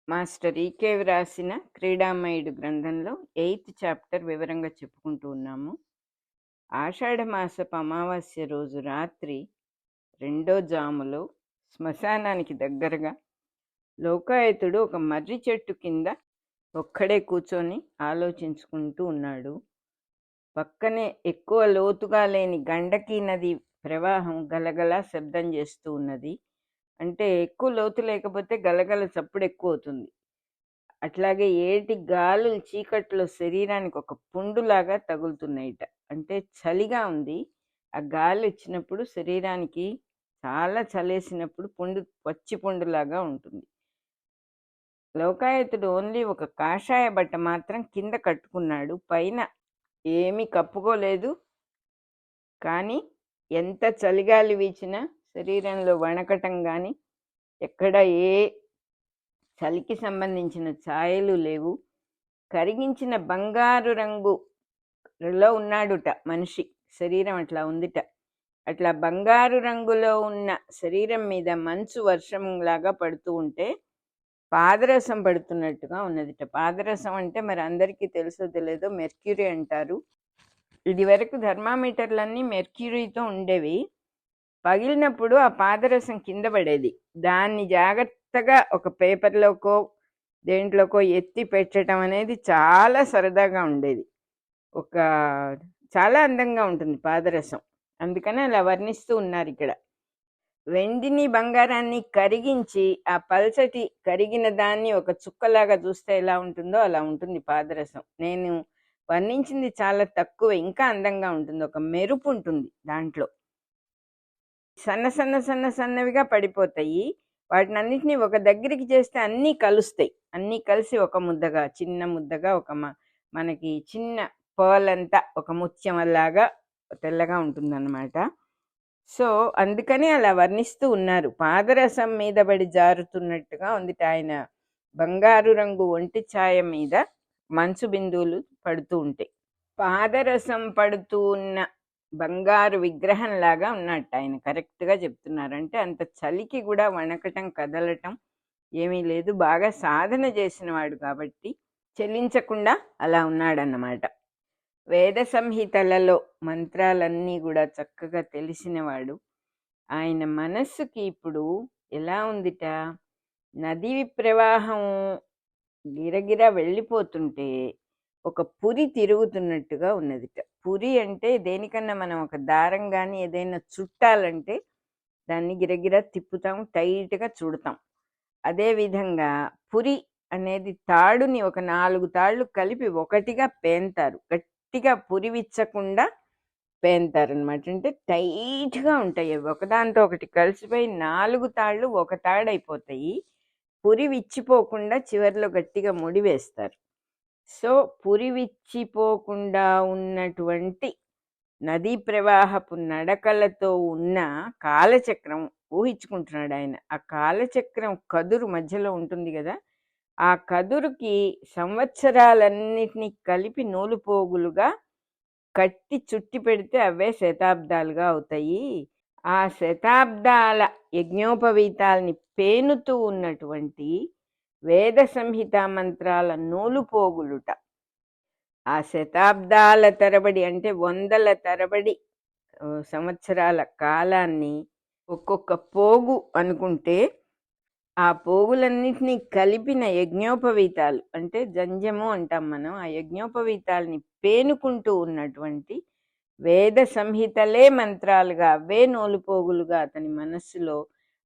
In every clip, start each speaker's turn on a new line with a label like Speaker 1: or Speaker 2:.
Speaker 1: Master ఈకే వ్రాసిన క్రీడామయుడు గ్రంథంలో 8th chapter వివరంగా చెప్పుకుంటూ ఉన్నాము. ఆషాఢమాసపు అమావాస్య రోజు రాత్రి 2వ జాములో శ్మశానానికి దగ్గరగా లోకాయతుడు ఒక మర్రి చెట్టు కింద ఒక్కడే కూర్చొని ఆలోచించుకుంటూ ఉన్నాడు. పక్కనే ఎక్కువ లోతుగా లేని గండకీ నది ప్రవాహం గలగల శబ్దం చేస్తూ ఉన్నది. అంటే ఎక్కువ లోతు లేకపోతే గలగల చప్పుడు ఎక్కువ అవుతుంది. అట్లాగే ఏటి గాలులు చీకట్లో శరీరానికి ఒక పుండులాగా తగులుతున్నాయిట. అంటే చలిగా ఉంది. ఆ గాలి వచ్చినప్పుడు శరీరానికి చాలా చలేసినప్పుడు పచ్చి పుండులాగా ఉంటుంది. లోకాయతుడు ఓన్లీ ఒక కాషాయ బట్ట మాత్రం కింద కట్టుకున్నాడు. పైన ఏమీ కప్పుకోలేదు. కానీ ఎంత చలిగాలి వీచినా శరీరంలో వణకటం కానీ ఎక్కడ ఏ చలికి సంబంధించిన ఛాయలు లేవు. కరిగించిన బంగారు రంగులో ఉన్నాడుట మనిషి. శరీరం అట్లా ఉందిట. అట్లా బంగారు రంగులో ఉన్న శరీరం మీద మంచు వర్షంలాగా పడుతూ ఉంటే పాదరసం పడుతున్నట్టుగా ఉన్నదిట. పాదరసం అంటే మరి అందరికీ తెలుసో తెలియదో మెర్క్యూరీ అంటారు. ఇది వరకు థర్మామీటర్లన్నీ మెర్క్యూరీతో ఉండేవి. పగిలినప్పుడు ఆ పాదరసం కింద పడేది. దాన్ని జాగ్రత్తగా ఒక పేపర్లోకో దేంట్లోకో ఎత్తి పెట్టడం అనేది చాలా సరదాగా ఉండేది. చాలా అందంగా ఉంటుంది పాదరసం. అందుకని అలా వర్ణిస్తూ ఉన్నారు ఇక్కడ. వెండిని బంగారాన్ని కరిగించి ఆ పల్చటి కరిగిన దాన్ని ఒక చుక్కలాగా చూస్తే ఎలా ఉంటుందో అలా ఉంటుంది పాదరసం. నేను వర్ణించింది చాలా తక్కువ, ఇంకా అందంగా ఉంటుంది. ఒక మెరుపు ఉంటుంది దాంట్లో. సన్నవిగా పడిపోతాయి. వాటిని అన్నిటినీ ఒక దగ్గరికి చేస్తే అన్నీ కలుస్తాయి. అన్నీ కలిసి ఒక ముద్దగా, చిన్న ముద్దగా, మనకి చిన్న పర్ల్ అంతా ఒక ముత్యంలాగా తెల్లగా ఉంటుందన్నమాట. సో అందుకని అలా వర్ణిస్తూ ఉన్నారు. పాదరసం మీద పడి జారుతున్నట్టుగా ఉంది. ఆయన బంగారు రంగు ఒంటి ఛాయ మీద మంచు బిందువులు పడుతూ ఉంటాయి. పాదరసం పడుతూ ఉన్న బంగారు విగ్రహం లాగా ఉన్నట్టు ఆయన కరెక్ట్గా చెప్తున్నారు. అంటే అంత చలికి కూడా వణకటం కదలటం ఏమీ లేదు. బాగా సాధన చేసిన వాడు కాబట్టి చెల్లించకుండా అలా ఉన్నాడన్నమాట. వేద సంహితలలో మంత్రాలన్నీ కూడా చక్కగా తెలిసినవాడు. ఆయన మనస్సుకి ఇప్పుడు ఎలా ఉందిట, నదీ ప్రవాహం గిరగిర వెళ్ళిపోతుంటే ఒక పురి తిరుగుతున్నట్టుగా ఉన్నదిట. పురి అంటే దేనికన్నా మనం ఒక దారం కానీ ఏదైనా చుట్టాలంటే దాన్ని గిరగిర తిప్పుతాం, టైట్గా చుడతాం. అదేవిధంగా పురి అనేది తాడుని ఒక 4 తాళ్ళు కలిపి ఒకటిగా పేంతారు. గట్టిగా పురివిచ్చకుండా పేంతారనమాట. అంటే టైట్గా ఉంటాయి. అవి ఒకదాంతో ఒకటి కలిసిపోయి 4 తాళ్ళు ఒక తాడైపోతాయి. పురి విచ్చిపోకుండా చివరిలో గట్టిగా ముడివేస్తారు. సో పురివిచ్చిపోకుండా ఉన్నటువంటి నదీ ప్రవాహపు నడకలతో ఉన్న కాలచక్రం ఊహించుకుంటున్నాడు ఆయన. ఆ కాలచక్రం కదురు మధ్యలో ఉంటుంది కదా, ఆ కదురుకి సంవత్సరాలన్నిటినీ కలిపి నూలుపోగులుగా కట్టి చుట్టి పెడితే అవే శతాబ్దాలుగా అవుతాయి. ఆ శతాబ్దాల యజ్ఞోపవీతాల్ని పేనుతూ ఉన్నటువంటి వేద సంహిత మంత్రాల నూలుపోగులుట. ఆ శతాబ్దాల తరబడి అంటే 100ల తరబడి సంవత్సరాల కాలాన్ని ఒక్కొక్క పోగు అనుకుంటే ఆ పోగులన్నిటినీ కలిపిన యజ్ఞోపవీతాలు అంటే జంజము అంటాం మనం. ఆ యజ్ఞోపవీతాల్ని పేనుకుంటూ ఉన్నటువంటి వేద సంహితలే మంత్రాలుగా, అవే నూలుపోగులుగా అతని మనస్సులో.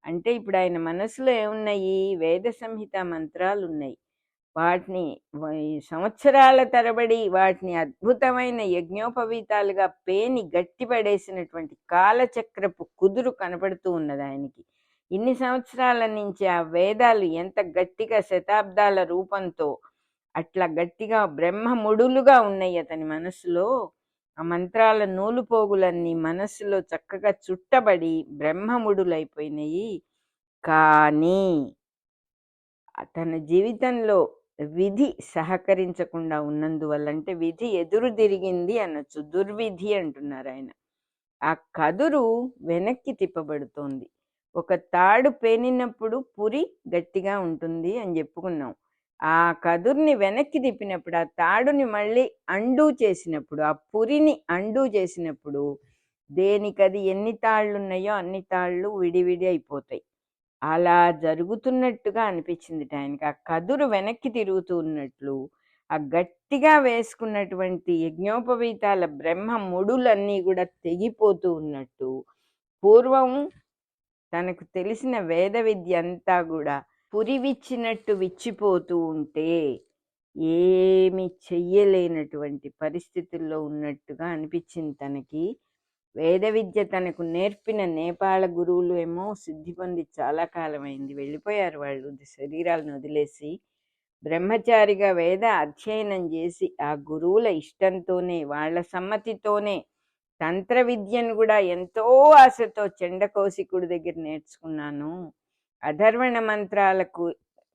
Speaker 1: అంటే ఇప్పుడు ఆయన మనసులో ఏమున్నాయి? వేద సంహిత మంత్రాలు ఉన్నాయి. వాటిని సంవత్సరాల తరబడి వాటిని అద్భుతమైన యజ్ఞోపవీతాలుగా పేని గట్టిపడేసినటువంటి కాలచక్రపు కుదురు కనపడుతూ ఉన్నది ఆయనకి. ఇన్ని సంవత్సరాల నుంచి ఆ వేదాలు ఎంత గట్టిగా శతాబ్దాల రూపంతో అట్లా గట్టిగా బ్రహ్మముడులుగా ఉన్నాయి అతని మనసులో. ఆ మంత్రాల నూలుపోగులన్నీ మనస్సులో చక్కగా చుట్టబడి బ్రహ్మముడులైపోయినాయి. కానీ తన జీవితంలో విధి సహకరించకుండా ఉన్నందువల్ల, అంటే విధి ఎదురు తిరిగింది అనొచ్చు, దుర్విధి అంటున్నారు ఆయన. ఆ కదురు వెనక్కి తిప్పబడుతోంది. ఒక తాడు పేనినప్పుడు పురి గట్టిగా ఉంటుంది అని చెప్పుకున్నాం. ఆ కదుర్ని వెనక్కి తిప్పినప్పుడు, ఆ తాడుని మళ్ళీ అండూ చేసినప్పుడు, ఆ పురిని అండూ చేసినప్పుడు దేనికది ఎన్ని తాళ్ళున్నాయో అన్ని తాళ్ళు విడివిడి అయిపోతాయి. అలా జరుగుతున్నట్టుగా అనిపించింది ఆయనకి. ఆ కదురు వెనక్కి తిరుగుతూ ఉన్నట్లు, ఆ గట్టిగా వేసుకున్నటువంటి యజ్ఞోపవీతాల బ్రహ్మ ముడులన్నీ కూడా తెగిపోతూ ఉన్నట్టు, పూర్వం తనకు తెలిసిన వేద విద్య అంతా కూడా పురివిచ్చినట్టు విచ్చిపోతూ ఉంటే ఏమి చెయ్యలేనటువంటి పరిస్థితుల్లో ఉన్నట్టుగా అనిపించింది తనకి. వేద విద్య తనకు నేర్పిన నేపాళ గురువులు ఏమో సిద్ధి పొంది చాలా కాలమైంది, వెళ్ళిపోయారు వాళ్ళు శరీరాలను వదిలేసి. బ్రహ్మచారిగా వేద అధ్యయనం చేసి ఆ గురువుల ఇష్టంతోనే వాళ్ళ సమ్మతితోనే తంత్ర విద్యను కూడా ఎంతో ఆశతో చండకౌశికుడి దగ్గర నేర్చుకున్నాను. అధర్వణ మంత్రాలకు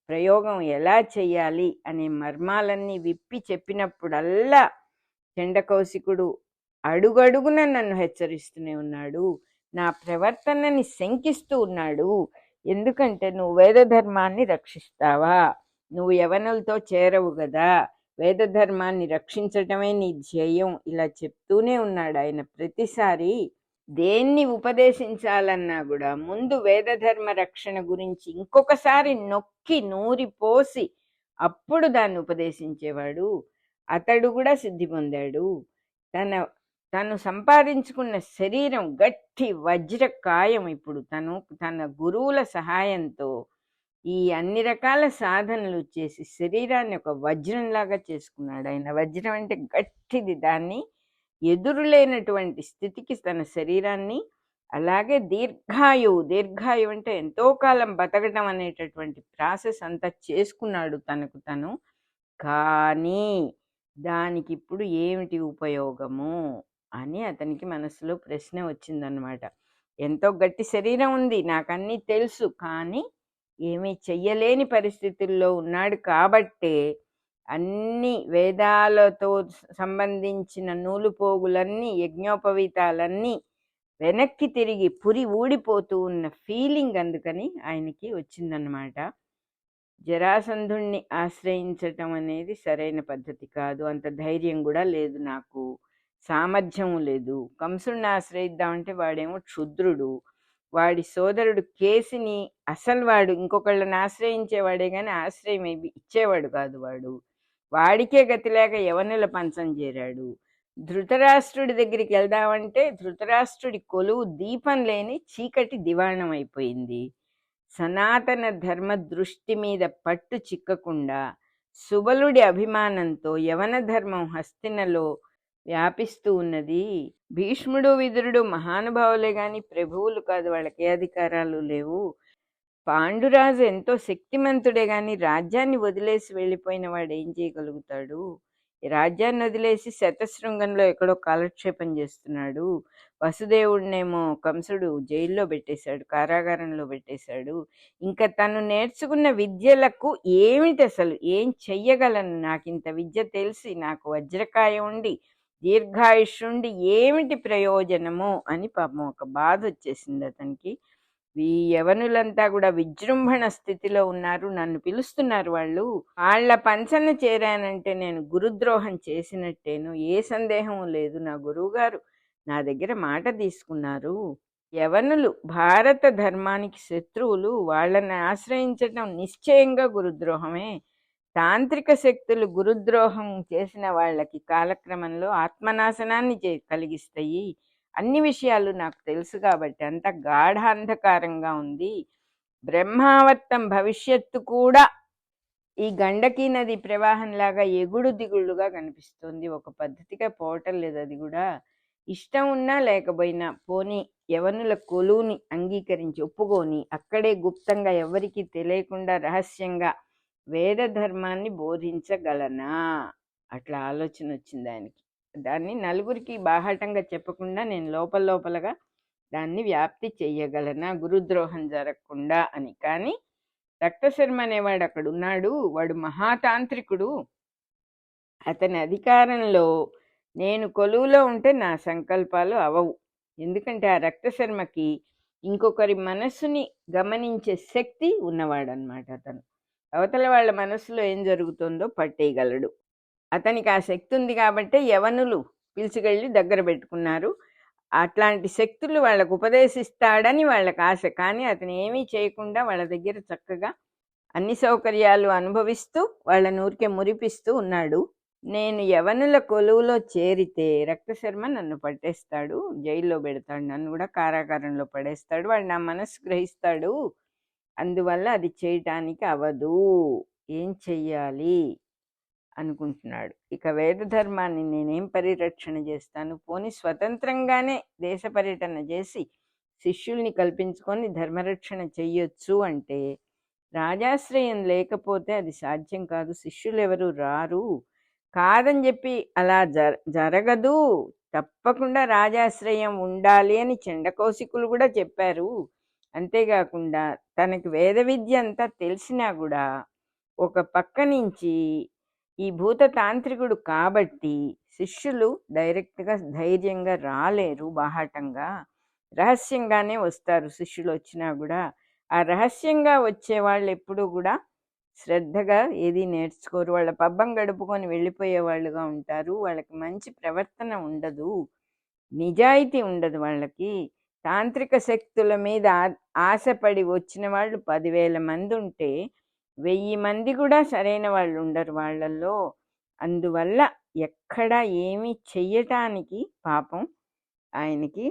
Speaker 1: ప్రయోగం ఎలా చెయ్యాలి అనే మర్మాలన్నీ విప్పి చెప్పినప్పుడల్లా చండకౌశికుడు అడుగడుగున నన్ను హెచ్చరిస్తూనే ఉన్నాడు, నా ప్రవర్తనని శంకిస్తూ ఉన్నాడు. ఎందుకంటే నువ్వు వేద ధర్మాన్ని రక్షిస్తావా, నువ్వు యవనులతో చేరవు కదా, వేద ధర్మాన్ని రక్షించటమే నీ ధ్యేయం, ఇలా చెప్తూనే ఉన్నాడు ఆయన ప్రతిసారి. దేన్ని ఉపదేశించాలన్నా కూడా ముందు వేద ధర్మ రక్షణ గురించి ఇంకొకసారి నొక్కి నూరి పోసి అప్పుడు దాన్ని ఉపదేశించేవాడు. అతడు కూడా సిద్ధి పొందాడు. తను సంపాదించుకున్న శరీరం గట్టి వజ్రకాయం. ఇప్పుడు తన గురువుల సహాయంతో ఈ అన్ని రకాల సాధనలు చేసి శరీరాన్ని ఒక వజ్రంలాగా చేసుకున్నాడు ఆయన. వజ్రం అంటే గట్టిది, దాన్ని ఎదురులేనటువంటి స్థితికి తన శరీరాన్ని, అలాగే దీర్ఘాయువు అంటే ఎంతో కాలం బతకడం అనేటటువంటి ప్రాసెస్ అంతా చేసుకున్నాడు తనకు తను. కానీ దానికి ఇప్పుడు ఏమిటి ఉపయోగము అని అతనికి మనసులో ప్రశ్న వచ్చిందనమాట. ఎంతో గట్టి శరీరం ఉంది, నాకన్నీ తెలుసు, కానీ ఏమీ చెయ్యలేని పరిస్థితుల్లో ఉన్నాడు. కాబట్టే అన్ని వేదాలతో సంబంధించిన నూలుపోగులన్నీ యజ్ఞోపవీతాలన్నీ వెనక్కి తిరిగి పురి ఊడిపోతూ ఉన్న ఫీలింగ్ అందుకని ఆయనకి వచ్చిందన్నమాట. జరాసంధుణ్ణి ఆశ్రయించటం అనేది సరైన పద్ధతి కాదు, అంత ధైర్యం కూడా లేదు, నాకు సామర్థ్యం లేదు. కంసుడిని ఆశ్రయిద్దామంటే వాడేమో క్షుద్రుడు, వాడి సోదరుడు కేసిని అసలు వాడు ఇంకొకళ్ళని ఆశ్రయించేవాడే కానీ ఆశ్రయం ఇచ్చేవాడు కాదు. వాడికే గతి లేక యవనుల పంచం చేరాడు. ధృతరాష్ట్రుడి దగ్గరికి వెళ్దామంటే ధృతరాష్ట్రుడి కొలువు దీపం లేని చీకటి దివాణం అయిపోయింది. సనాతన ధర్మ దృష్టి మీద పట్టు చిక్కకుండా సుబలుడి అభిమానంతో యవన ధర్మం హస్తినలో వ్యాపిస్తూ ఉన్నది. భీష్ముడు విదురుడు మహానుభావులే గాని ప్రభువులు కాదు, వాళ్ళకి ఏ అధికారాలు లేవు. పాండురాజు ఎంతో శక్తిమంతుడే గాని రాజ్యాన్ని వదిలేసి వెళ్ళిపోయిన వాడు ఏం చేయగలుగుతాడు? రాజ్యాన్ని వదిలేసి శతశృంగంలో ఎక్కడో కాలక్షేపం చేస్తున్నాడు. వసుదేవుడినేమో కంసుడు జైల్లో పెట్టేశాడు, కారాగారంలో పెట్టేశాడు. ఇంకా తను నేర్చుకున్న విద్యలకు ఏమిటి, అసలు ఏం చెయ్యగలను, నాకు ఇంత విద్య తెలిసి, నాకు వజ్రకాయ ఉండి దీర్ఘాయుష్యుండి ఏమిటి ప్రయోజనము అని పాపం ఒక బాధ వచ్చేసింది అతనికి. ఈ యవనులంతా కూడా విజృంభణ స్థితిలో ఉన్నారు, నన్ను పిలుస్తున్నారు, వాళ్ళ పంచన చేరానంటే నేను గురుద్రోహం చేసినట్టేను, ఏ సందేహం లేదు. నా గురువుగారు నా దగ్గర మాట తీసుకున్నారు. యవనులు భారత ధర్మానికి శత్రువులు, వాళ్ళని ఆశ్రయించడం నిశ్చయంగా గురుద్రోహమే. తాంత్రిక శక్తులు గురుద్రోహం చేసిన వాళ్ళకి కాలక్రమంలో ఆత్మనాశనాన్ని కలిగిస్తాయి. అన్ని విషయాలు నాకు తెలుసు కాబట్టి అంత గాఢాంధకారంగా ఉంది. బ్రహ్మావర్తం భవిష్యత్తు కూడా ఈ గండకీ నది ప్రవాహంలాగా ఎగుడు దిగుళ్ళుగా కనిపిస్తుంది, ఒక పద్ధతిగా పోవటం లేదు. అది కూడా ఇష్టం ఉన్నా లేకపోయినా పోనీ యవనుల కొలువుని అంగీకరించి ఒప్పుకొని అక్కడే గుప్తంగా ఎవరికి తెలియకుండా రహస్యంగా వేద ధర్మాన్ని బోధించగలనా, అట్లా ఆలోచన వచ్చింది ఆయనకి. దాన్ని నలుగురికి బాహాటంగా చెప్పకుండా నేను లోపలగా దాన్ని వ్యాప్తి చెయ్యగలనా గురుద్రోహం జరగకుండా అని. కానీ రక్తశర్మ అనేవాడు అక్కడ ఉన్నాడు, వాడు మహాతాంత్రికుడు. అతని అధికారంలో నేను కొలువులో ఉంటే నా సంకల్పాలు అవవు. ఎందుకంటే ఆ రక్తశర్మకి ఇంకొకరి మనస్సుని గమనించే శక్తి ఉన్నవాడనమాట అతను. అవతల వాళ్ళ మనస్సులో ఏం జరుగుతుందో పట్టేయగలడు. అతనికి ఆ శక్తి ఉంది కాబట్టే యవనులు పిలుచుకెళ్ళి దగ్గర పెట్టుకున్నారు. అట్లాంటి శక్తులు వాళ్ళకు ఉపదేశిస్తాడని వాళ్ళకి ఆశ. కానీ అతను ఏమీ చేయకుండా వాళ్ళ దగ్గర చక్కగా అన్ని సౌకర్యాలు అనుభవిస్తూ వాళ్ళని ఊరికే మురిపిస్తూ ఉన్నాడు. నేను యవనుల కొలువులో చేరితే రక్తశర్మ నన్ను పట్టేస్తాడు, జైల్లో పెడతాడు, నన్ను కూడా కారాగారంలో పడేస్తాడు, వాడు నా మనసు గ్రహిస్తాడు, అందువల్ల అది చేయటానికి అవదు, ఏం చెయ్యాలి అనుకుంటున్నాడు. ఇక వేద ధర్మాన్ని నేనేం పరిరక్షణ చేస్తాను, పోని స్వతంత్రంగానే దేశ పర్యటన చేసి శిష్యుల్ని కల్పించుకొని ధర్మరక్షణ చెయ్యొచ్చు అంటే రాజాశ్రయం లేకపోతే అది సాధ్యం కాదు, శిష్యులు ఎవరు రారు, కాదని చెప్పి అలా జరగదు, తప్పకుండా రాజాశ్రయం ఉండాలి అని చండకౌశికులు కూడా చెప్పారు. అంతేకాకుండా తనకి వేద విద్య అంతా తెలిసినా కూడా ఒక పక్క నుంచి ఈ భూత తాంత్రికుడు కాబట్టి శిష్యులు డైరెక్ట్గా ధైర్యంగా రాలేరు, బాహాటంగా రహస్యంగానే వస్తారు. శిష్యులు వచ్చినా కూడా ఆ రహస్యంగా వచ్చే వాళ్ళు ఎప్పుడూ కూడా శ్రద్ధగా ఏది నేర్చుకోరు, వాళ్ళ పబ్బం గడుపుకొని వెళ్ళిపోయే వాళ్ళుగా ఉంటారు. వాళ్ళకి మంచి ప్రవర్తన ఉండదు, నిజాయితీ ఉండదు వాళ్ళకి. తాంత్రిక శక్తుల మీద ఆశపడి వచ్చిన వాళ్ళు 10,000 మంది ఉంటే 1000 మంది కూడా సరైన వాళ్ళు ఉండరు వాళ్ళల్లో. అందువల్ల ఎక్కడ ఏమీ చెయ్యటానికి పాపం ఆయనకి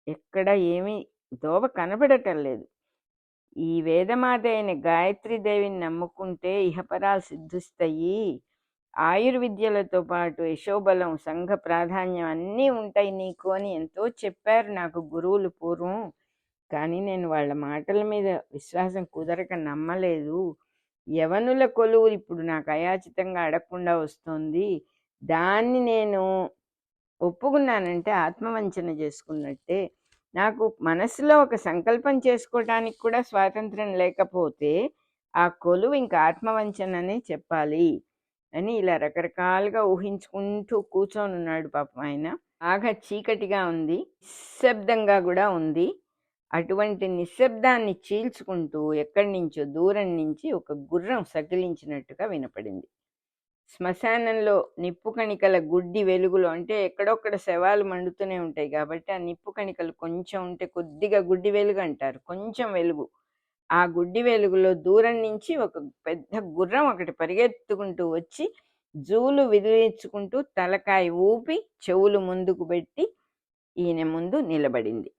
Speaker 1: ఎక్కడ ఏమీ దోవ కనబడటం లేదు. ఈ వేదమాత అయిన గాయత్రీదేవిని నమ్ముకుంటే ఇహపరాలు సిద్ధిస్తాయి, ఆయుర్విద్యలతో పాటు యశోబలం, సంఘ ప్రాధాన్యం అన్నీ ఉంటాయి నీకు అని ఎంతో చెప్పారు నాకు గురువులు పూర్వం. కానీ నేను వాళ్ళ మాటల మీద విశ్వాసం కుదరక నమ్మలేదు. యవనుల కొలువు ఇప్పుడు నాకు అయాచితంగా అడగకుండా వస్తుంది, దాన్ని నేను ఒప్పుకున్నానంటే ఆత్మవంచన చేసుకున్నట్టే. నాకు మనసులో ఒక సంకల్పం చేసుకోవటానికి కూడా స్వాతంత్రం లేకపోతే ఆ కొలువు ఇంకా ఆత్మవంచననే చెప్పాలి అని ఇలా రకరకాలుగా ఊహించుకుంటూ కూర్చొని ఉన్నాడు పాపం ఆయన. బాగా చీకటిగా ఉంది, నిశ్శబ్దంగా కూడా ఉంది. అటువంటి నిశ్శబ్దాన్ని చీల్చుకుంటూ ఎక్కడి నుంచో దూరం నుంచి ఒక గుర్రం సకిలించినట్టుగా వినపడింది. శ్మశానంలో నిప్పు కణికల గుడ్డి వెలుగులో, అంటే ఎక్కడొక్కడ శవాలు మండుతూనే ఉంటాయి కాబట్టి ఆ నిప్పు కణికలు కొంచెం ఉంటే కొద్దిగా గుడ్డి వెలుగు అంటారు, కొంచెం వెలుగు. ఆ గుడ్డి వెలుగులో దూరం నుంచి ఒక పెద్ద గుర్రం ఒకటి పరిగెత్తుకుంటూ వచ్చి జూలు విదిలించుకుంటూ తలకాయ ఊపి చెవులు ముందుకు పెట్టి ఈయన ముందు నిలబడింది,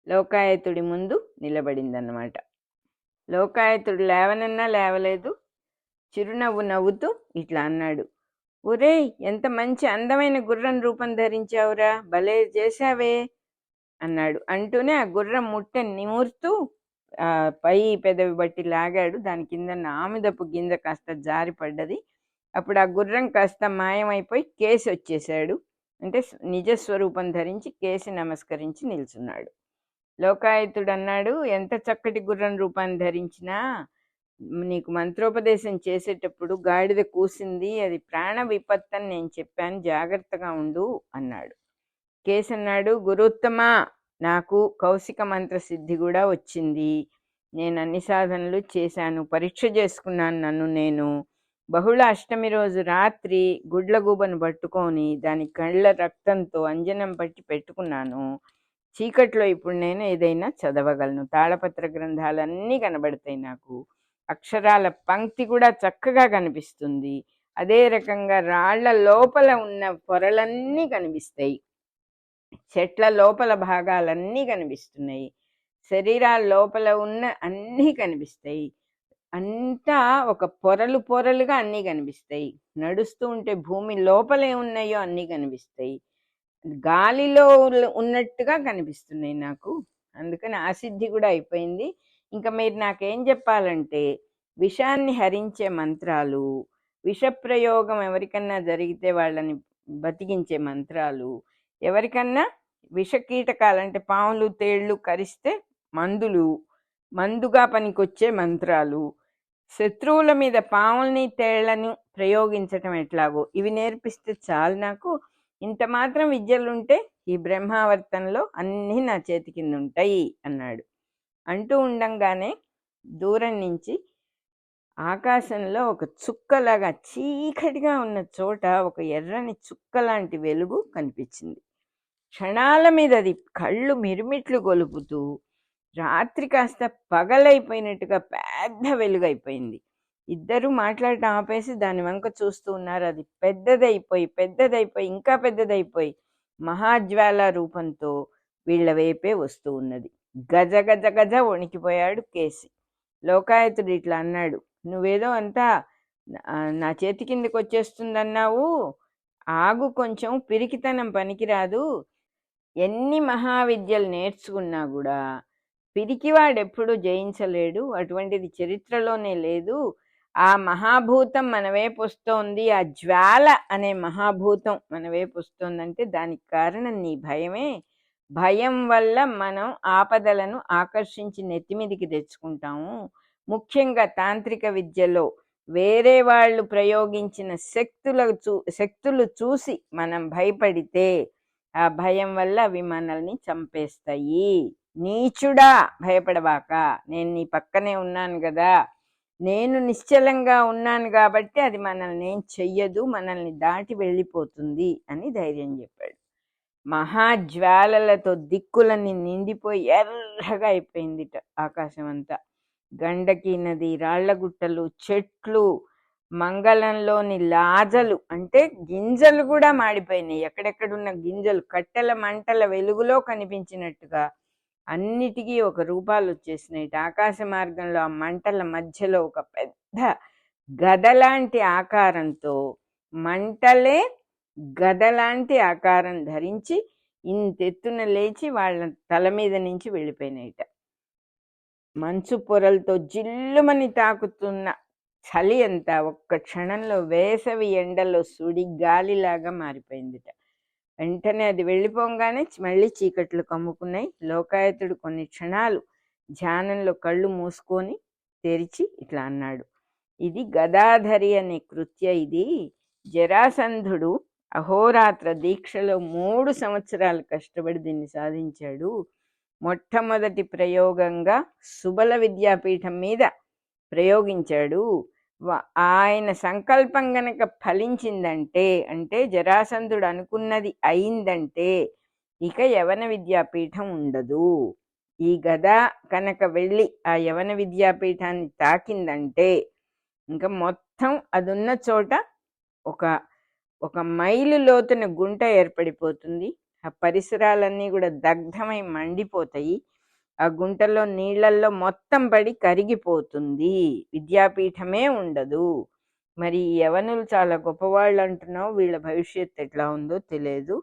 Speaker 1: లోకాయతుడి ముందు నిలబడిందన్నమాట. లోకాయతుడు లేవనన్నా లేవలేదు, చిరునవ్వు నవ్వుతూ ఇట్లా అన్నాడు, ఒరేయ్ ఎంత మంచి అందమైన గుర్రం రూపం ధరించావురా, భలే చేశావే అన్నాడు. అంటూనే ఆ గుర్రం ముట్టె నిమురుతూ పై పెదవి బట్టి లాగాడు. దాని కింద ఆముదపు గింజ కాస్త జారిపడ్డది. అప్పుడు ఆ గుర్రం కాస్త మాయమైపోయి కేసి వచ్చేసాడు, అంటే నిజస్వరూపం ధరించి కేసి నమస్కరించి నిల్చున్నాడు. లోకాయతుడు అన్నాడు, ఎంత చక్కటి గుర్రం రూపాన్ని ధరించినా నీకు మంత్రోపదేశం చేసేటప్పుడు గాడిద కూసింది, అది ప్రాణ విపత్తని నేను చెప్పాను, జాగ్రత్తగా ఉండు అన్నాడు. కేసు అన్నాడు, గురుత్తమా, నాకు కౌశిక మంత్ర సిద్ధి కూడా వచ్చింది, నేను అన్ని సాధనలు చేశాను, పరీక్ష చేసుకున్నాను నన్ను నేను. బహుళ అష్టమి రోజు రాత్రి గుడ్లగూబను పట్టుకొని దాని కళ్ళ రక్తంతో అంజనం పట్టి పెట్టుకున్నాను. చీకట్లో ఇప్పుడు నేను ఏదైనా చదవగలను, తాళపత్ర గ్రంథాలన్నీ కనబడతాయి నాకు, అక్షరాల పంక్తి కూడా చక్కగా కనిపిస్తుంది, అదే రకంగా రాళ్ల లోపల ఉన్న పొరలన్నీ కనిపిస్తాయి, చెట్ల లోపల భాగాలన్నీ కనిపిస్తున్నాయి, శరీరాల లోపల ఉన్న అన్నీ కనిపిస్తాయి, అంతా ఒక పొరలు పొరలుగా అన్నీ కనిపిస్తాయి, నడుస్తూ ఉంటే భూమి లోపల ఏమున్నాయో అన్నీ కనిపిస్తాయి, గాలిలో ఉన్నట్టుగా కనిపిస్తున్నాయి నాకు. అందుకని ఆ సిద్ధి కూడా అయిపోయింది. ఇంకా మీరు నాకేం చెప్పాలంటే విషాన్ని హరించే మంత్రాలు, విషప్రయోగం ఎవరికన్నా జరిగితే వాళ్ళని బతికించే మంత్రాలు, ఎవరికన్నా విషకీటకాలంటే పాములు తేళ్లు కరిస్తే మందుగా పనికొచ్చే మంత్రాలు, శత్రువుల మీద పాముల్ని తేళ్లను ప్రయోగించటం ఎట్లాగో ఇవి నేర్పిస్తే చాలు నాకు, ఇంత మాత్రం విద్యలుంటే ఈ బ్రహ్మావర్తంలో అన్నీ నా చేతి కింద ఉంటాయి అన్నాడు. అంటూ ఉండంగానే దూరం నుంచి ఆకాశంలో ఒక చుక్కలాగా చీకటిగా ఉన్న చోట ఒక ఎర్రని చుక్క లాంటి వెలుగు కనిపించింది. క్షణాల మీద అది కళ్ళు మిరుమిట్లు గొలుపుతూ రాత్రి కాస్త పగలైపోయినట్టుగా పెద్ద వెలుగైపోయింది. ఇద్దరూ మాట్లాడటం ఆపేసి దాని వంక చూస్తూ ఉన్నారు. అది పెద్దదైపోయి ఇంకా పెద్దదైపోయి మహాజ్వాల రూపంతో వీళ్ళ వైపే వస్తూ ఉన్నది. గజ గజ గజ వణికిపోయాడు కేసి. లోకాయతుడు ఇట్లా అన్నాడు, నువ్వేదో అంతా నా చేతి కిందకి వచ్చేస్తుందన్నావు, ఆగు, కొంచెం పిరికితనం పనికిరాదు. ఎన్ని మహావిద్యలు నేర్చుకున్నా కూడా పిరికివాడెప్పుడు జయించలేడు, అటువంటిది చరిత్రలోనే లేదు. ఆ మహాభూతం మన వైపు వస్తోంది, ఆ జ్వాల అనే మహాభూతం మన వైపు వస్తోందంటే దానికి కారణం నీ భయమే. భయం వల్ల మనం ఆపదలను ఆకర్షించి నెత్తిమీదికి తెచ్చుకుంటాము. ముఖ్యంగా తాంత్రిక విద్యలో వేరే వాళ్ళు ప్రయోగించిన శక్తులు చూసి మనం భయపడితే ఆ భయం వల్ల అవి మనల్ని చంపేస్తాయి. నీచుడా, భయపడబాక, నేను నీ పక్కనే ఉన్నాను కదా, నేను నిశ్చలంగా ఉన్నాను కాబట్టి అది మనల్ని ఏం చెయ్యదు, మనల్ని దాటి వెళ్ళిపోతుంది అని ధైర్యం చెప్పాడు. మహాజ్వాలలతో దిక్కులన్నీ నిండిపోయి ఎర్రగా అయిపోయిందిట ఆకాశం అంతా. గండకీ నది, రాళ్లగుట్టలు, చెట్లు, మంగళంలోని లాజలు అంటే గింజలు కూడా మాడిపోయినాయి. ఎక్కడెక్కడున్న గింజలు కట్టెల మంటల వెలుగులో కనిపించినట్టుగా అన్నిటికీ ఒక రూపాలు వచ్చేసినాయి. ఆకాశ మార్గంలో ఆ మంటల మధ్యలో ఒక పెద్ద గదలాంటి ఆకారంతో మంటలే గదలాంటి ఆకారం ధరించి ఇంతెత్తున లేచి వాళ్ళ తల మీద నుంచి వెళ్ళిపోయినాయిట. మంచు పొరలతో జిల్లుమని తాకుతున్న చలి అంతా ఒక్క క్షణంలో వేసవి ఎండలో సుడి గాలిలాగా మారిపోయిందిట. వెంటనే అది వెళ్ళిపోగానే మళ్ళీ చీకట్లు కమ్ముకున్నాయి. లోకాయతుడు కొన్ని క్షణాలు ధ్యానంలో కళ్ళు మూసుకొని తెరిచి ఇట్లా అన్నాడు, ఇది గదాధరి అనే కృత్య. ఇది జరాసంధుడు అహోరాత్ర దీక్షలో 3 సంవత్సరాలు కష్టపడి దీన్ని సాధించాడు. మొట్టమొదటి ప్రయోగంగా సుబల విద్యాపీఠం మీద ప్రయోగించాడు. ఆయన సంకల్పం గనక ఫలించిందంటే, అంటే జరాసంధుడు అనుకున్నది అయిందంటే ఇక యవన విద్యాపీఠం ఉండదు. ఈ గద కనుక వెళ్ళి ఆ యవన విద్యాపీఠాన్ని తాకిందంటే ఇంకా మొత్తం అదున్న చోట ఒక మైలు లోతున గుంట ఏర్పడిపోతుంది. ఆ పరిసరాలన్నీ కూడా దగ్ధమై మండిపోతాయి. ఆ గుంటలో నీళ్లల్లో మొత్తం పడి కరిగిపోతుంది. విద్యాపీఠమే ఉండదు. మరి యవనులు చాలా గొప్పవాళ్ళు అంటున్నావు, వీళ్ళ భవిష్యత్తు ఎట్లా ఉందో తెలియదు.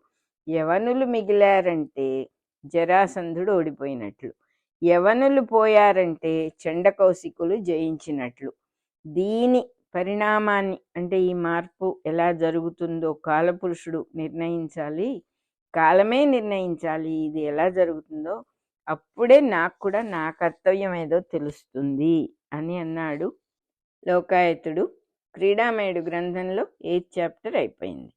Speaker 1: యవనులు మిగిలారంటే జరాసంధుడు ఓడిపోయినట్లు, యవనులు పోయారంటే చండకౌశికులు జయించినట్లు. దీని పరిణామాన్ని అంటే ఈ మార్పు ఎలా జరుగుతుందో కాలపురుషుడు నిర్ణయించాలి, కాలమే నిర్ణయించాలి ఇది ఎలా జరుగుతుందో. అప్పుడే నాకు కూడా నా కర్తవ్యం ఏదో తెలుస్తుంది అని అన్నాడు లోకాయతుడు. క్రీడామయుడు గ్రంథంలో 8th చాప్టర్ అయిపోయింది.